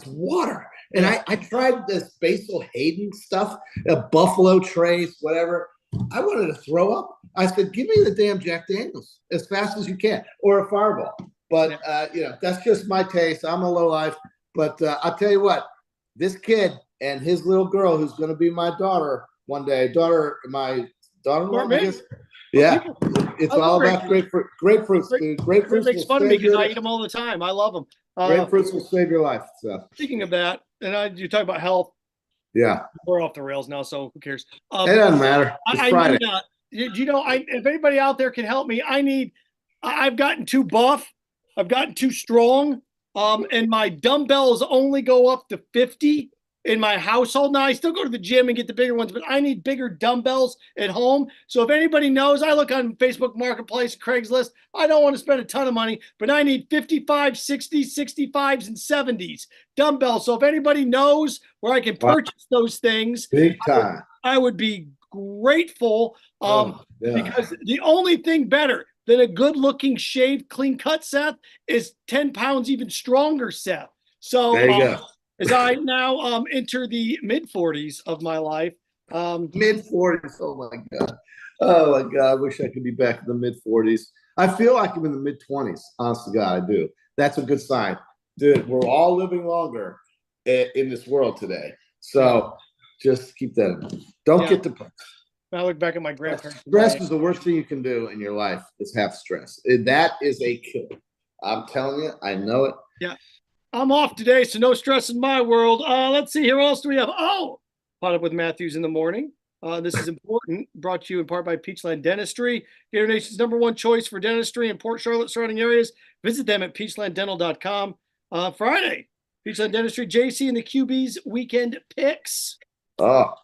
water. And I tried this Basil Hayden stuff, Buffalo Trace, whatever. I wanted to throw up. I said, give me the damn Jack Daniels as fast as you can, or a Fireball. But, that's just my taste. I'm a lowlife. But I'll tell you what, this kid and his little girl, who's going to be my daughter one day, my daughter-in-law, I guess. Yeah, it's all about grapefruits. Dude. Grapefruits makes fun of me because I eat them all the time. I love them. Grapefruits will save your life. So. Speaking of that, and you talk about health. Yeah, we're off the rails now, so who cares? It doesn't matter. It's Friday. If anybody out there can help me, I've gotten too buff. I've gotten too strong. And my dumbbells only go up to 50 in my household. Now I still go to the gym and get the bigger ones, but I need bigger dumbbells at home. So if anybody knows, I look on Facebook Marketplace, Craigslist. I don't want to spend a ton of money, but I need 55, 60s, 65s, and 70s dumbbells. So if anybody knows where I can purchase those things, big time, I would be grateful. Because the only thing better than a good-looking, shaved, clean-cut Seth is 10 pounds even stronger Seth. So there you go. As I now enter the mid-40s of my life. Mid-40s, oh my God. I wish I could be back in the mid-40s. I feel like I'm in the mid-20s, honest to God, I do. That's a good sign. Dude, we're all living longer in this world today. So just keep that in mind. Don't get depressed. I look back at my grandparents. Stress is the worst thing you can do in your life, is have stress. That is a killer. I'm telling you, I know it. Yeah. I'm off today, so no stress in my world. Let's see, who else do we have? PodUp with Matthews in the morning. This is important. Brought to you in part by Peachland Dentistry, Gator Nation's #1 choice for dentistry in Port Charlotte surrounding areas. Visit them at peachlanddental.com. Friday, Peachland Dentistry, JC and the QB's weekend picks. Well,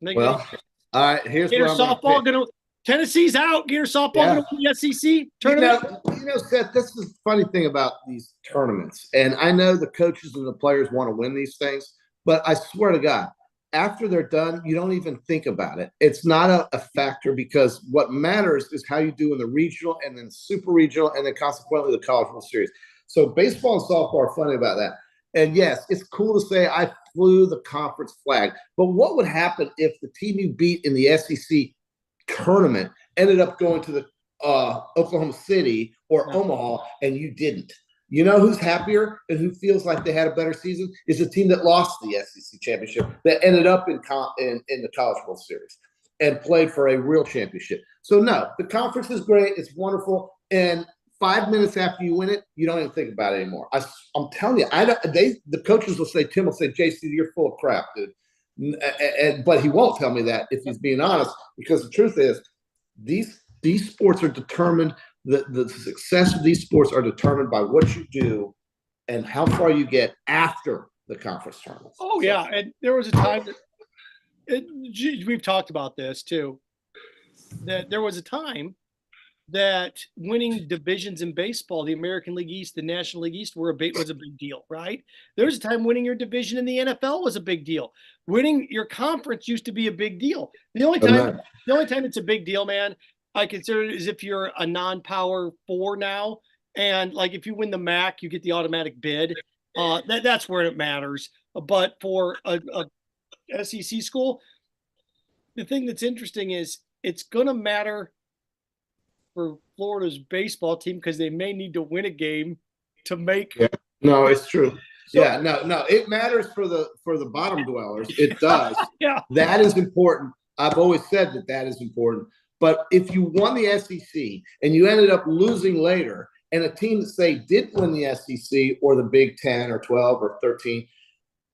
all right. Here's Gator softball. Tennessee's out. Gator softball going to win the SEC tournament. Seth, this is the funny thing about these tournaments. And I know the coaches and the players want to win these things, but I swear to God, after they're done, you don't even think about it. It's not a factor, because what matters is how you do in the regional and then super regional and then consequently the College World Series. So baseball and softball are funny about that. And yes, it's cool to say I flew the conference flag, but what would happen if the team you beat in the SEC tournament ended up going to the Oklahoma City or Omaha and you didn't? You know who's happier and who feels like they had a better season is the team that lost the SEC championship, that ended up in the College World Series and played for a real championship. So no, the conference is great. It's wonderful. And 5 minutes after you win it, you don't even think about it anymore. I'm telling you, the coaches will say, Tim will say, JC, you're full of crap, dude. But he won't tell me that if he's being honest, because the truth is these sports are determined, the success of these sports are determined by what you do and how far you get after the conference tournament. Oh, yeah. And there was a time we've talked about this too, that there was a time that winning divisions in baseball, the American League East, the National League East, was a big deal, right? There was a time winning your division in the NFL was a big deal. Winning your conference used to be a big deal. The only time it's a big deal, man, I consider it is if you're a non-power 4 now, and like if you win the MAC, you get the automatic bid. That's where it matters. But for a SEC school, the thing that's interesting is it's going to matter for Florida's baseball team because they may need to win a game to make. Yeah. No, it's true. So, no, it matters for the bottom dwellers. It does. Yeah, that is important. I've always said that is important. But if you won the SEC and you ended up losing later, and a team that say didn't win the SEC or the Big 10 or 12 or 13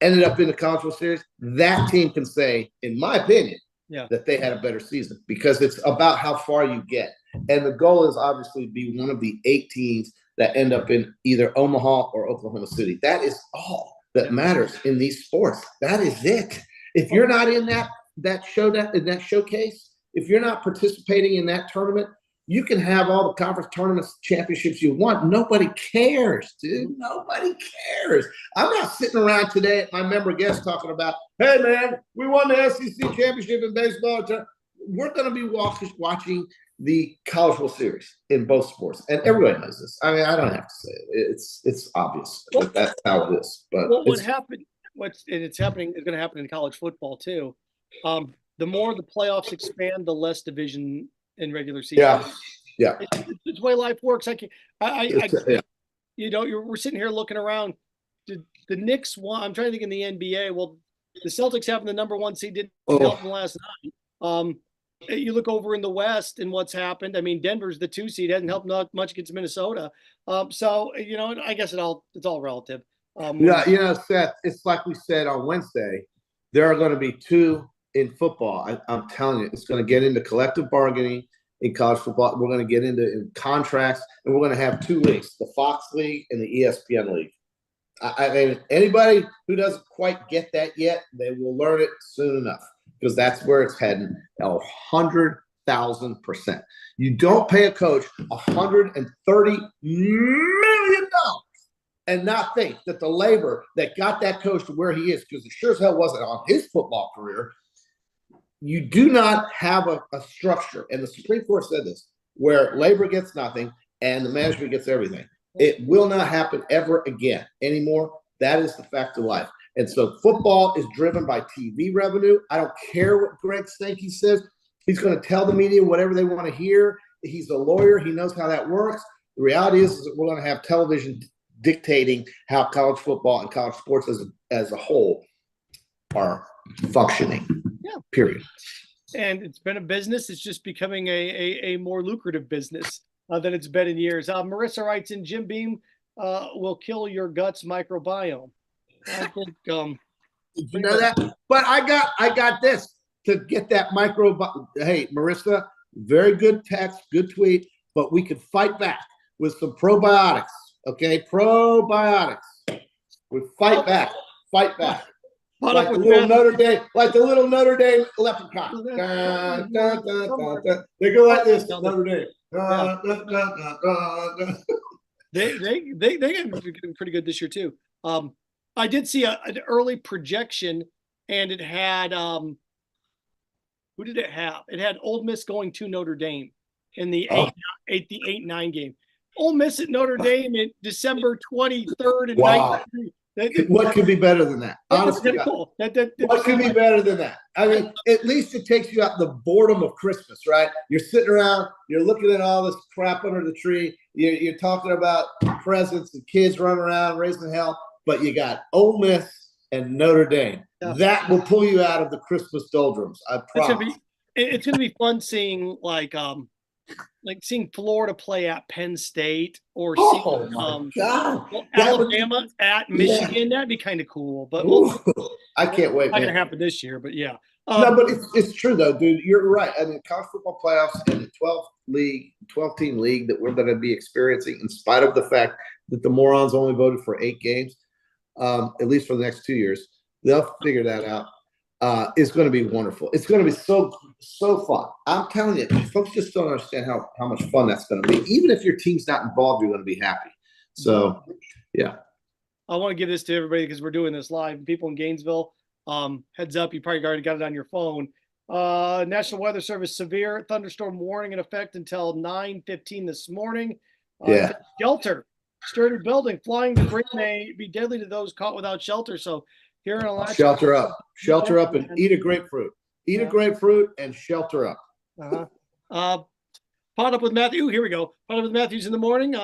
ended up in the College World Series, that team can say, in my opinion, that they had a better season, because it's about how far you get. And the goal is obviously to be one of the 8 teams that end up in either Omaha or Oklahoma City. That is all that matters in these sports. That is it. If you're not in that showcase, if you're not participating in that tournament, you can have all the conference tournaments, championships you want. Nobody cares, dude. Nobody cares. I'm not sitting around today at my member guest talking about, hey, man, we won the SEC championship in baseball. We're going to be watching the College World Series in both sports. And everybody knows this. I mean, I don't have to say it. It's obvious that that's how it is. But what would happen, it's going to happen in college football too. the more the playoffs expand, the less division in regular season. Yeah. It's the way life works. We're sitting here looking around. Did the Knicks want? I'm trying to think in the NBA. Well, the Celtics having the number 1 seed didn't help them last night. You look over in the West and what's happened. I mean, Denver's the 2 seed, hasn't helped not much against Minnesota. So I guess it's all relative. Seth, it's like we said on Wednesday. There are going to be 2 in football. I'm telling you, it's going to get into collective bargaining in college football. We're going to get into contracts, and we're going to have 2 leagues: the Fox League and the ESPN League. I mean, anybody who doesn't quite get that yet, they will learn it soon enough, because that's where it's heading 100,000%. You don't pay a coach $130 million and not think that the labor that got that coach to where he is, because it sure as hell wasn't on his football career. You do not have a structure, and the Supreme Court said this, where labor gets nothing and the management gets everything. It will not happen ever again anymore. That is the fact of life. And so football is driven by TV revenue. I don't care what Greg Sankey says. He's going to tell the media whatever they want to hear. He's a lawyer. He knows how that works. The reality is that we're going to have television dictating how college football and college sports as a whole are functioning. Yeah. Period. And it's been a business. It's just becoming a more lucrative business than it's been in years. Marissa writes in, Jim Beam will kill your guts microbiome. I think. Did you know that? But I got this to get that microbiome. Hey, Marissa, very good text, good tweet. But we could fight back with some probiotics. Okay, probiotics. We fight back. Like the little Notre Dame leprechaun. They go like this. Notre Dame. They get pretty good this year too. I did see an early projection, and it had who did it have? It had Ole Miss going to Notre Dame in the 8-9 game. Ole Miss at Notre Dame in December 23rd and 19. What could be better than that? Honestly, cool. What could be better than that? I mean, at least it takes you out the boredom of Christmas, right? You're sitting around, you're looking at all this crap under the tree. You're talking about presents and kids running around raising hell, but you got Ole Miss and Notre Dame. Yeah. That will pull you out of the Christmas doldrums. I promise. It's gonna be fun seeing seeing Florida play at Penn State or Alabama at Michigan. Yeah. That'd be kind of cool. But I can't wait. Not gonna happen this year, but yeah. No, but it's true though, dude. You're right. I mean, college football playoffs and the 12-team league that we're going to be experiencing, in spite of the fact that the morons only voted for 8 games, at least for the next 2 years. They'll figure that out. Is going to be wonderful. It's going to be so fun. I'm telling you, folks just don't understand how much fun that's going to be. Even if your team's not involved, you're going to be happy. So, yeah. I want to give this to everybody because we're doing this live. People in Gainesville, heads up, you probably already got it on your phone. National Weather Service severe thunderstorm warning in effect until 9:15 this morning. Shelter, sturdy building, flying debris may be deadly to those caught without shelter. So here in Alaska, shelter up and eat a grapefruit. Eat a grapefruit and shelter up. PodUp with Matthew. Here we go. PodUp with Matthews in the morning.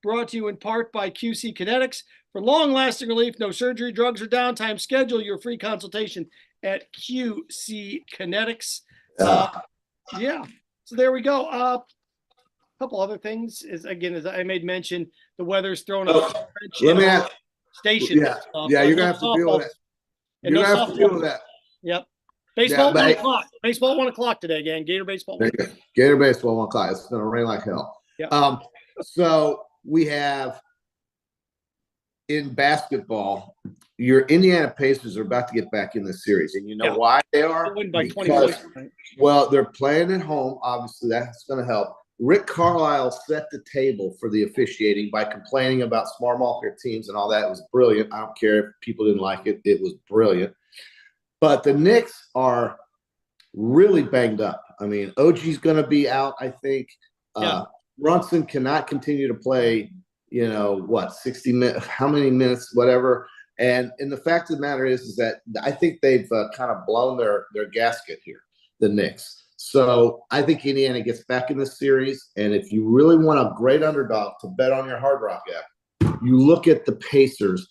Brought to you in part by QC Kinetics. For long-lasting relief, no surgery, drugs, or downtime, schedule your free consultation at QC Kinetics. Yeah. So there we go. A couple other things is, again, as I made mention, the weather's thrown up. Let me ask. Station. Yeah, you're gonna have to deal with that. You're gonna have to deal with that. Yep. Baseball 1 o'clock. Baseball 1 o'clock today, gang. Gator baseball. Gator baseball 1 o'clock. It's gonna rain like hell. Yep. So we have in basketball, your Indiana Pacers are about to get back in this series, and you know why they are? They win by 20 points. Well, they're playing at home. Obviously, that's going to help. Rick Carlisle set the table for the officiating by complaining about small market teams and all that. It was brilliant. I don't care if people didn't like it. It was brilliant. But the Knicks are really banged up. I mean, OG's going to be out, I think. Brunson cannot continue to play, 60 minutes, how many minutes, whatever. And the fact of the matter is that I think they've kind of blown their gasket here. the Knicks. So I think Indiana gets back in this series. And if you really want a great underdog to bet on your Hard Rock app, you look at the Pacers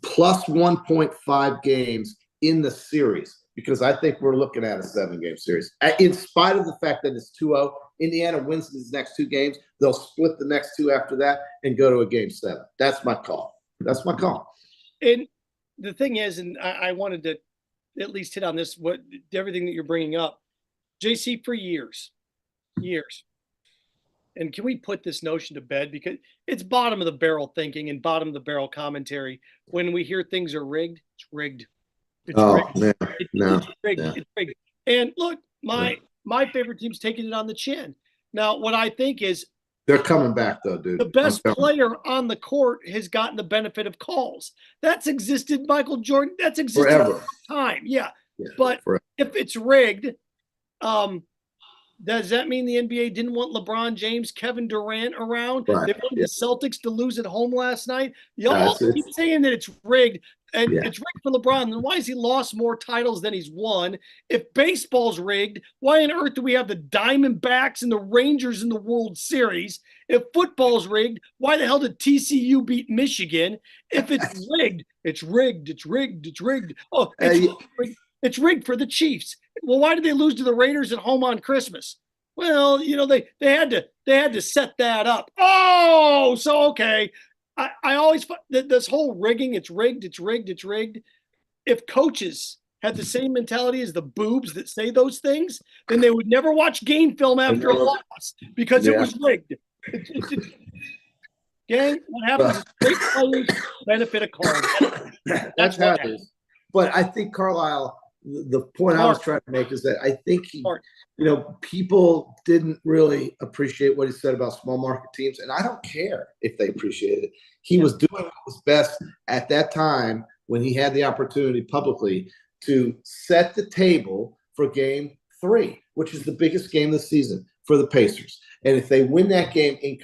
plus 1.5 games in the series, because I think we're looking at a 7-game series. In spite of the fact that it's 2-0, Indiana wins these next 2 games. They'll split the next 2 after that and go to a game 7. That's my call. That's my call. And the thing is, and I wanted to at least hit on this, everything that you're bringing up, JC, for years. And can we put this notion to bed? Because it's bottom of the barrel thinking and bottom of the barrel commentary. When we hear things are rigged, it's rigged. It's rigged. Man. It's rigged. Yeah. It's rigged. And look, my favorite team's taking it on the chin. Now, what I think is they're coming back, though, dude. The best player on the court has gotten the benefit of calls. That's existed, Michael Jordan. That's existed forever. All the time. Yeah. But forever. If it's rigged, does that mean the NBA didn't want LeBron James, Kevin Durant around? Right. They wanted the Celtics to lose at home last night. Y'all keep saying that it's rigged, and it's rigged for LeBron. Then why has he lost more titles than he's won? If baseball's rigged, why on earth do we have the Diamondbacks and the Rangers in the World Series? If football's rigged, why the hell did TCU beat Michigan? If it's rigged, it's rigged. It's rigged. It's rigged. Oh, it's rigged for the Chiefs. Well, why did they lose to the Raiders at home on Christmas? Well, they had to set that up. Oh, so okay. I always this whole rigging, it's rigged, it's rigged, it's rigged. If coaches had the same mentality as the boobs that say those things, then they would never watch game film after a loss because it was rigged. Gang, what happens is great players benefit a card. That's how it is. But I think Carlisle, the point I was trying to make is that I think people didn't really appreciate what he said about small market teams, and I don't care if they appreciate it. He was doing what was best at that time when he had the opportunity publicly to set the table for game 3, which is the biggest game this season for the Pacers. And if they win that game in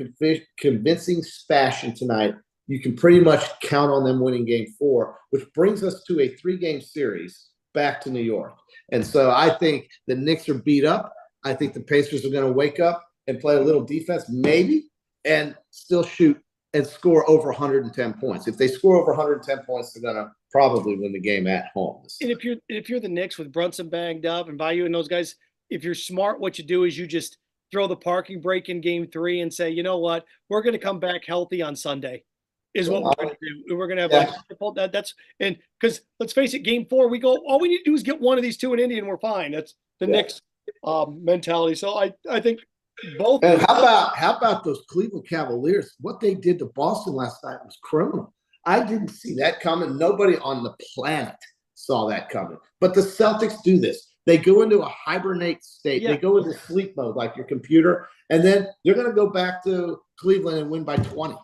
convincing fashion tonight, you can pretty much count on them winning game 4, which brings us to a 3-game series back to New York. And so I think the Knicks are beat up. I think the Pacers are going to wake up and play a little defense, maybe, and still shoot and score over 110 points. If they score over 110 points, they're going to probably win the game at home. And if you're the Knicks with Brunson banged up and Bayou and those guys, if you're smart, what you do is you just throw the parking brake in game 3 and say, you know what, we're going to come back healthy on Sunday. Is what we're going to do. We're going to have that's because let's face it, game 4 we go. All we need to do is get one of these 2 in Indy and we're fine. That's the Knicks mentality. So I think both. And how about those Cleveland Cavaliers? What they did to Boston last night was criminal. I didn't see that coming. Nobody on the planet saw that coming. But the Celtics do this. They go into a hibernate state. They go into sleep mode like your computer, and then they're going to go back to Cleveland and win by 20.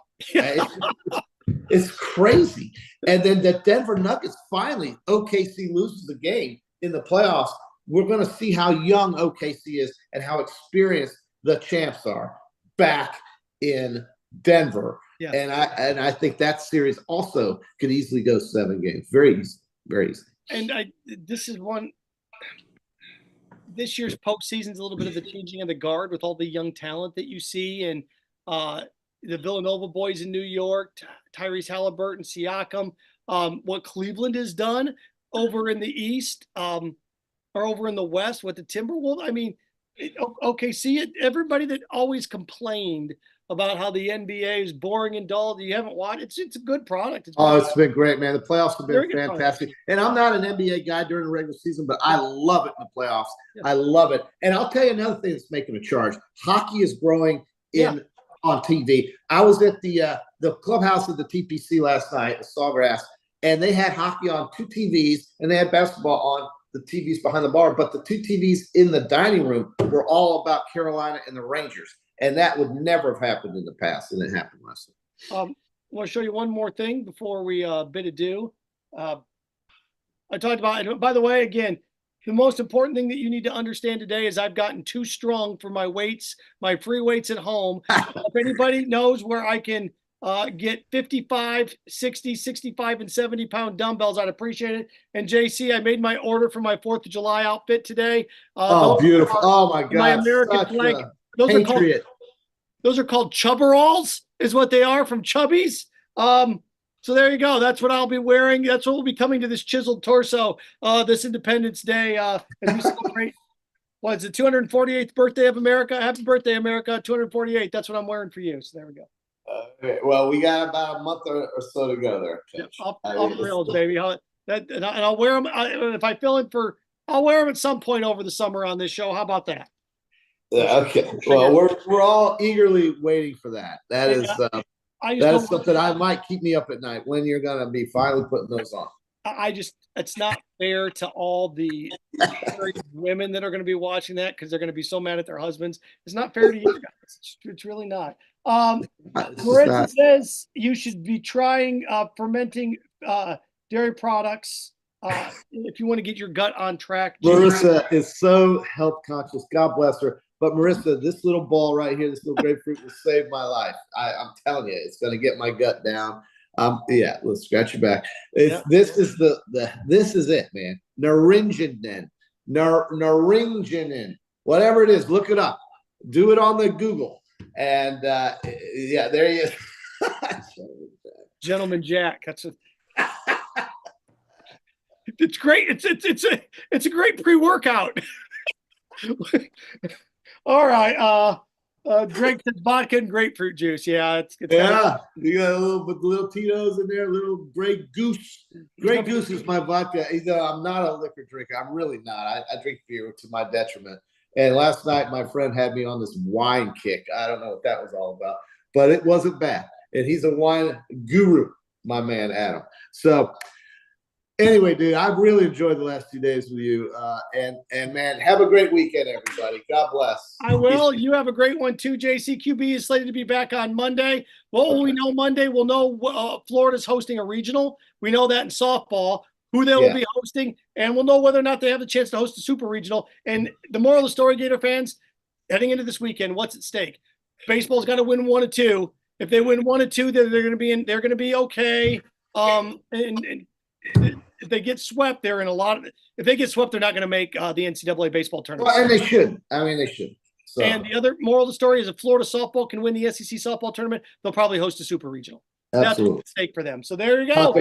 It's crazy. And then the Denver Nuggets finally, OKC loses the game in the playoffs. We're going to see how young OKC is and how experienced the champs are back in Denver. Yeah. And I think that series also could easily go 7 games. Very easy. Very easy. And this year's postseason is a little bit of the changing of the guard with all the young talent that you see, and the Villanova boys in New York, Tyrese Halliburton, Siakam, what Cleveland has done over in the East or over in the West with the Timberwolves. I mean, everybody that always complained about how the NBA is boring and dull, you haven't watched. It's a good product. It's been great, man. The playoffs have been fantastic. And I'm not an NBA guy during the regular season, but I love it in the playoffs. Yeah. I love it. And I'll tell you another thing that's making a charge. Hockey is growing on TV. I was at the clubhouse of the TPC last night at Sawgrass, and they had hockey on 2 TVs, and they had basketball on the TVs behind the bar. But the 2 TVs in the dining room were all about Carolina and the Rangers, and that would never have happened in the past, and it happened last night. I want to show you one more thing before we bid adieu. I talked about, by the way, again, the most important thing that you need to understand today is I've gotten too strong for my weights, my free weights at home. If anybody knows where I can get 55, 60, 65, and 70-pound dumbbells. I'd appreciate it. And JC, I made my order for my 4th of July outfit today. Beautiful. Oh, my God. My American flag. Those are called chubberalls is what they are, from Chubbies. So there you go. That's what I'll be wearing. That's what will be coming to this chiseled torso this Independence Day as we celebrate. What is it, 248th birthday of America? Happy birthday, America, 248. That's what I'm wearing for you. So there we go. Okay. Well, we got about a month or so to go there. Yeah, off the rails, baby. And I'll wear them if I fill in for. I'll wear them at some point over the summer on this show. How about that? Yeah, okay. Well, we're all eagerly waiting for that. That is something I might keep me up at night, when you're gonna be finally putting those on. It's not fair to all the women that are going to be watching that, because they're going to be so mad at their husbands. It's not fair to you guys. It's really not. Marissa says you should be trying fermenting dairy products if you want to get your gut on track. Marissa is so health conscious. God bless her. But Marissa, this little ball right here, this little grapefruit will save my life. I'm telling you, it's going to get my gut down. Let's scratch your back. This is this is it, man. Naringinin, whatever it is, look it up. Do it on the Google, and there he is. Gentleman Jack. That's it's great. It's a great pre-workout. All right. Drink the vodka and grapefruit juice. Yeah, you got a little Tito's in there, a little Grey Goose. Grey Goose is my vodka. I'm not a liquor drinker. I'm really not. I drink beer to my detriment. And last night, my friend had me on this wine kick. I don't know what that was all about, but it wasn't bad. And he's a wine guru, my man Adam. So anyway, dude, I've really enjoyed the last 2 days with you. And man, have a great weekend, everybody. God bless. I will. You have a great one too, JC. QB is slated to be back on Monday. What will we know Monday? We'll know Florida's hosting a regional. We know that in softball, who they will be hosting, and we'll know whether or not they have the chance to host a super regional. And the moral of the story, Gator fans, heading into this weekend, what's at stake? Baseball's got to win 1 or 2. If they win 1 or 2, they're going to be in. They're going to be okay. And if they get swept, they're in a lot of. If they get swept, they're not going to make the NCAA baseball tournament. Well, and they should. I mean, they should. So. And the other moral of the story is if Florida softball can win the SEC softball tournament, they'll probably host a super regional. Absolutely. That's what's at stake for them. So there you go.